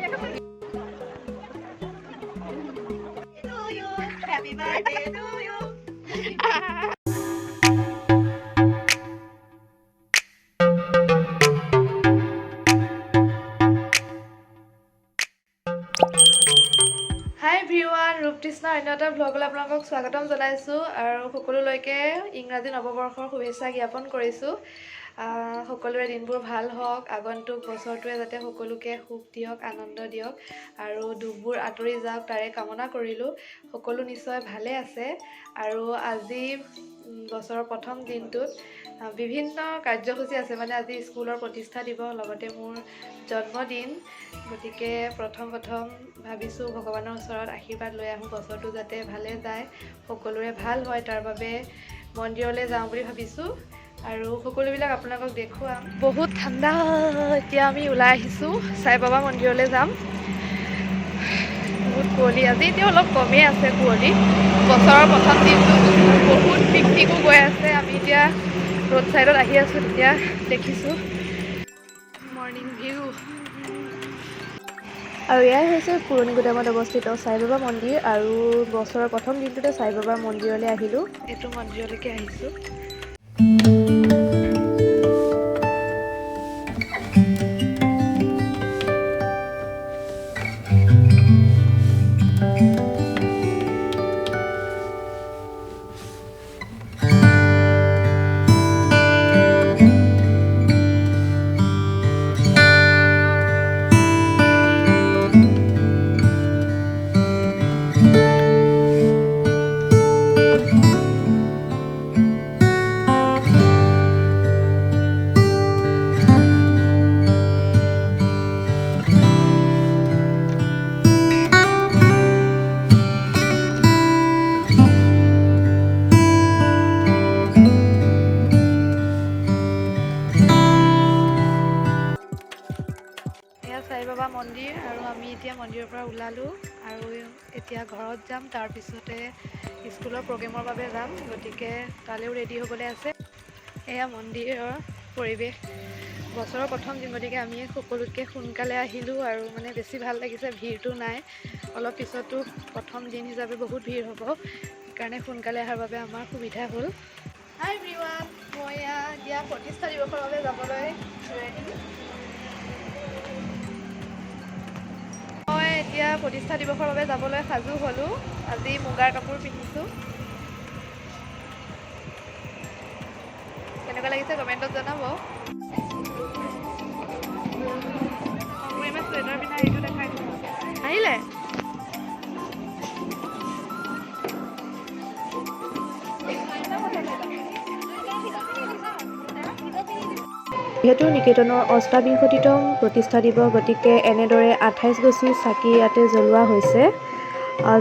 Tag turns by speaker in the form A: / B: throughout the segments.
A: Happy birthday to you. Hi everyone, ৰূপতৃষ্ণাৰ অন্য এটা ভ্লগলৈ আপোনালোকক স্বাগতম জনাইছোঁ আৰু সকলোলৈকে ইংৰাজী নৱবৰ্ষৰ শুভেচ্ছা জ্ঞাপন কৰিছোঁ। সকলোৰে দিনবোৰ ভাল হওক, আগন্তুক বছৰটোৱে যাতে সকলোকে সুখ দিয়ক, আনন্দ দিয়ক আৰু দুখবোৰ আঁতৰি যাওক তাৰে কামনা কৰিলোঁ। সকলো নিশ্চয় ভালে আছে আৰু আজি বছৰৰ প্ৰথম দিনটোত বিভিন্ন কাৰ্যসূচী আছে। মানে আজি স্কুলৰ প্ৰতিষ্ঠা দিৱস, লগতে মোৰ জন্মদিন। গতিকে প্ৰথম ভাবিছোঁ ভগৱানৰ ওচৰত আশীৰ্বাদ লৈ আহোঁ, বছৰটো যাতে ভালে যায়, সকলোৰে ভাল হয়, তাৰ বাবে মন্দিৰলৈ যাওঁ বুলি ভাবিছোঁ আৰু সকলোবিলাক আপোনালোকক দেখুৱাম। বহুত ঠাণ্ডা, এতিয়া আমি ওলাই আহিছোঁ, সাই বাবা মন্দিৰলৈ যাম। বহুত কুঁৱলী, আজি এতিয়া অলপ কমেই আছে কুঁৱলী, বছৰৰ প্ৰথম দিনটো। বহুত পিকনিকো গৈ আছে। আমি এতিয়া ৰোড ছাইডত আহি আছোঁ, তেতিয়া দেখিছোঁ মৰ্ণিং ভিউ। আৰু এয়াই হৈছে পুৰণি গুদামত অৱস্থিত সাই বাবা মন্দিৰ। আৰু বছৰৰ প্ৰথম দিনটোতে সাই বাবাৰ মন্দিৰলৈ আহিলোঁ, এইটো মন্দিৰলৈকে আহিছোঁ। সাই বাবা মন্দিৰ আৰু আমি এতিয়া মন্দিৰৰ পৰা ওলালোঁ আৰু এতিয়া ঘৰত যাম, তাৰপিছতে স্কুলৰ প্ৰগ্ৰেমৰ বাবে যাম। গতিকে তালৈও ৰেডি হ'বলৈ আছে। এয়া মন্দিৰৰ পৰিৱেশ, বছৰৰ প্ৰথম দিন, গতিকে আমি সকলোতকৈ সোনকালে আহিলোঁ আৰু মানে বেছি ভাল লাগিছে, ভিৰটো নাই। অলপ পিছতো প্ৰথম দিন হিচাপে বহুত ভিৰ হ'ব, সেইকাৰণে সোনকালে অহাৰ বাবে আমাৰ সুবিধা হ'ল। হাই এভৰিৱান, মই এতিয়া প্ৰতিষ্ঠা দিৱসৰ বাবে যাবলৈ ৰেডি। মই এতিয়া প্ৰতিষ্ঠা দিৱসৰ বাবে যাবলৈ সাজু হ'লোঁ। আজি মুগাৰ কাপোৰ পিন্ধিছোঁ। কেনেকুৱা লাগিছে কমেণ্টত জনাব। মই ইমান চুৱেটাৰ পিন্ধা এইটো দেখাই দিছোঁ। আহিলে যিহেতু নিকেতনৰ অষ্টাবিংশতিতম প্ৰতিষ্ঠা দিৱস, গতিকে এনেদৰে 28 গছি চাকি ইয়াতে জ্বলোৱা হৈছে।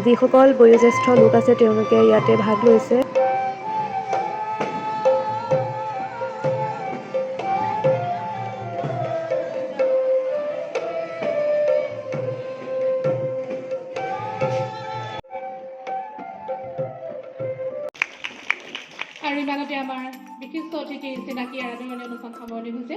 A: যিসকল বয়োজ্যেষ্ঠ লোক আছে তেওঁলোকে ইয়াতে ভাগ লৈছে। আৰু ইমানতে আমাৰ বিশিষ্ট অতিথি চিনাকি আৰাধনামণি অনুষ্ঠান সামৰণি হৈছে।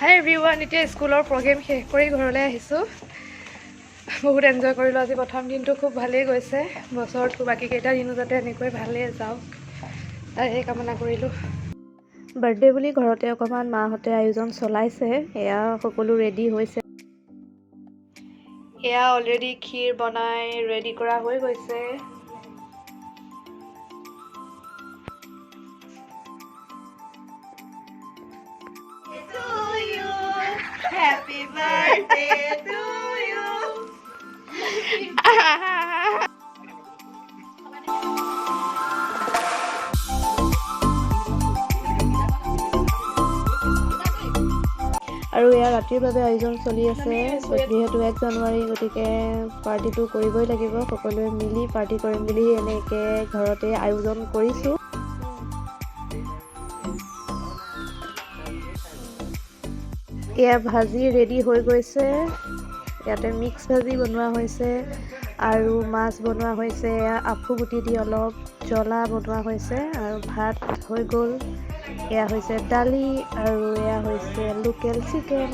A: হাই এভৰিৱান, এতিয়া স্কুলৰ প্ৰগ্ৰেম শেষ কৰি ঘৰলৈ আহিছোঁ। বহুত এনজয় কৰিলোঁ, আজি প্ৰথম দিনটো খুব ভালেই গৈছে। বছৰটো বাকীকেইটা দিনো যাতে এনেকৈ ভালেই যাওক তাৰে কামনা কৰিলোঁ। বাৰ্থডে বুলি ঘৰতে অকণমান মাহঁতে আয়োজন চলাইছে, এয়া সকলো ৰেডি হৈছে। এয়া অলৰেডি ক্ষীৰ বনাই ৰেডি কৰা হৈ গৈছে। birthday to you.
B: আৰু এয়া ৰাতিৰ বাবে আয়োজন চলি আছে যিহেতু 1 জানুৱাৰী গতিকে পাৰ্টিটো কৰিবই লাগিব সকলোৱে মিলি পাৰ্টি কৰিম বুলি এনেকৈ ঘৰতে আয়োজন কৰিছোঁ এয়া ভাজি ৰেডি হৈ গৈছে ইয়াতে মিক্স ভাজি বনোৱা হৈছে আৰু মাছ বনোৱা হৈছে এয়া আফু গুটি দি অলপ জ্বলা বনোৱা হৈছে আৰু ভাত হৈ গ'ল এয়া হৈছে দালি আৰু এয়া হৈছে লোকেল চিকেন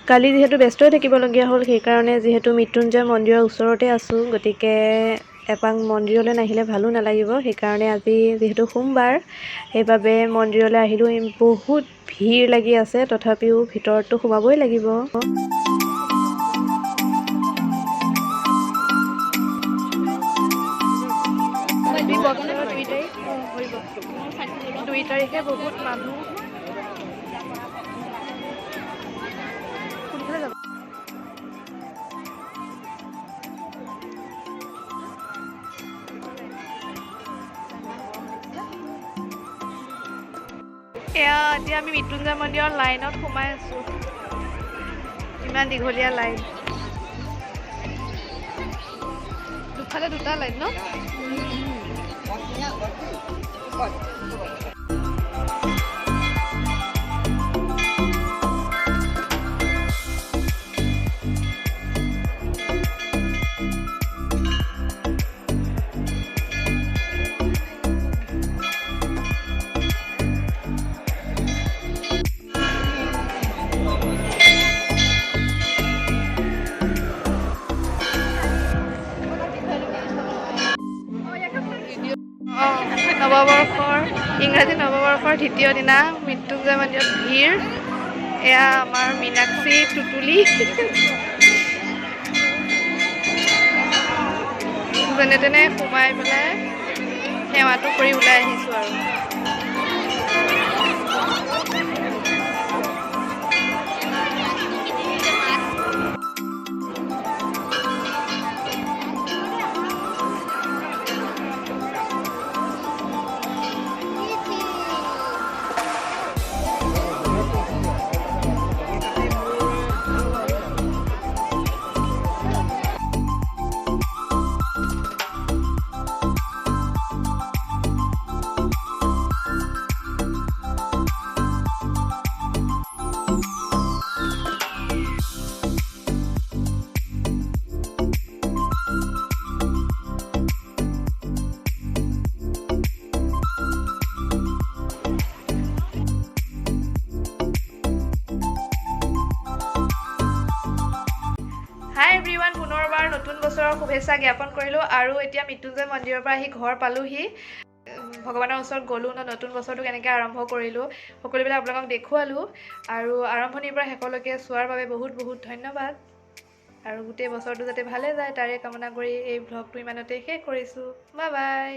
B: কালি যিহেতু ব্যস্ত হৈ থাকিবলগীয়া হ'ল সেইকাৰণে যিহেতু মৃত্যুঞ্জয় মন্দিৰৰ ওচৰতে আছোঁ গতিকে এপাক মন্দিৰলৈ নাহিলে ভালো নালাগিব সেইকাৰণে আজি যিহেতু সোমবাৰ সেইবাবে মন্দিৰলৈ আহিলোঁ বহুত ভিৰ লাগি আছে তথাপিও ভিতৰততো সোমাবই লাগিব বছৰৰ 2 তাৰিখে বহুত মানুহ কোনফালে যাব এয়া এতিয়া আমি মৃত্যুঞ্জয় মন্দিৰৰ লাইনত সোমাই আছোঁ ইমান দীঘলীয়া লাইন দুফালে দুটা লাইন ন ইংৰাজী নৱবৰ্ষৰ দ্বিতীয় দিনা মৃত্যুঞ্জয় মন্দিৰত ভিৰ এয়া আমাৰ মীনাক্ষী টুটুলি যেনে তেনে সোমাই পেলাই সেৱাটো কৰি ওলাই আহিছোঁ আৰু হাই এভৰিৱান পুনৰবাৰ নতুন বছৰৰ শুভেচ্ছা জ্ঞাপন কৰিলোঁ আৰু এতিয়া মৃত্যুঞ্জয় মন্দিৰৰ পৰা আহি ঘৰ পালোহি ভগৱানৰ ওচৰত গ'লোঁ নতুন বছৰটো কেনেকৈ আৰম্ভ কৰিলোঁ সকলোবিলাক আপোনালোকক দেখুৱালোঁ আৰু আৰম্ভণিৰ পৰা শেষলৈকে চোৱাৰ বাবে বহুত বহুত ধন্যবাদ আৰু গোটেই বছৰটো যাতে ভালে যায় তাৰে কামনা কৰি এই ভ্লগটো ইমানতে শেষ কৰিছোঁ বাই বাই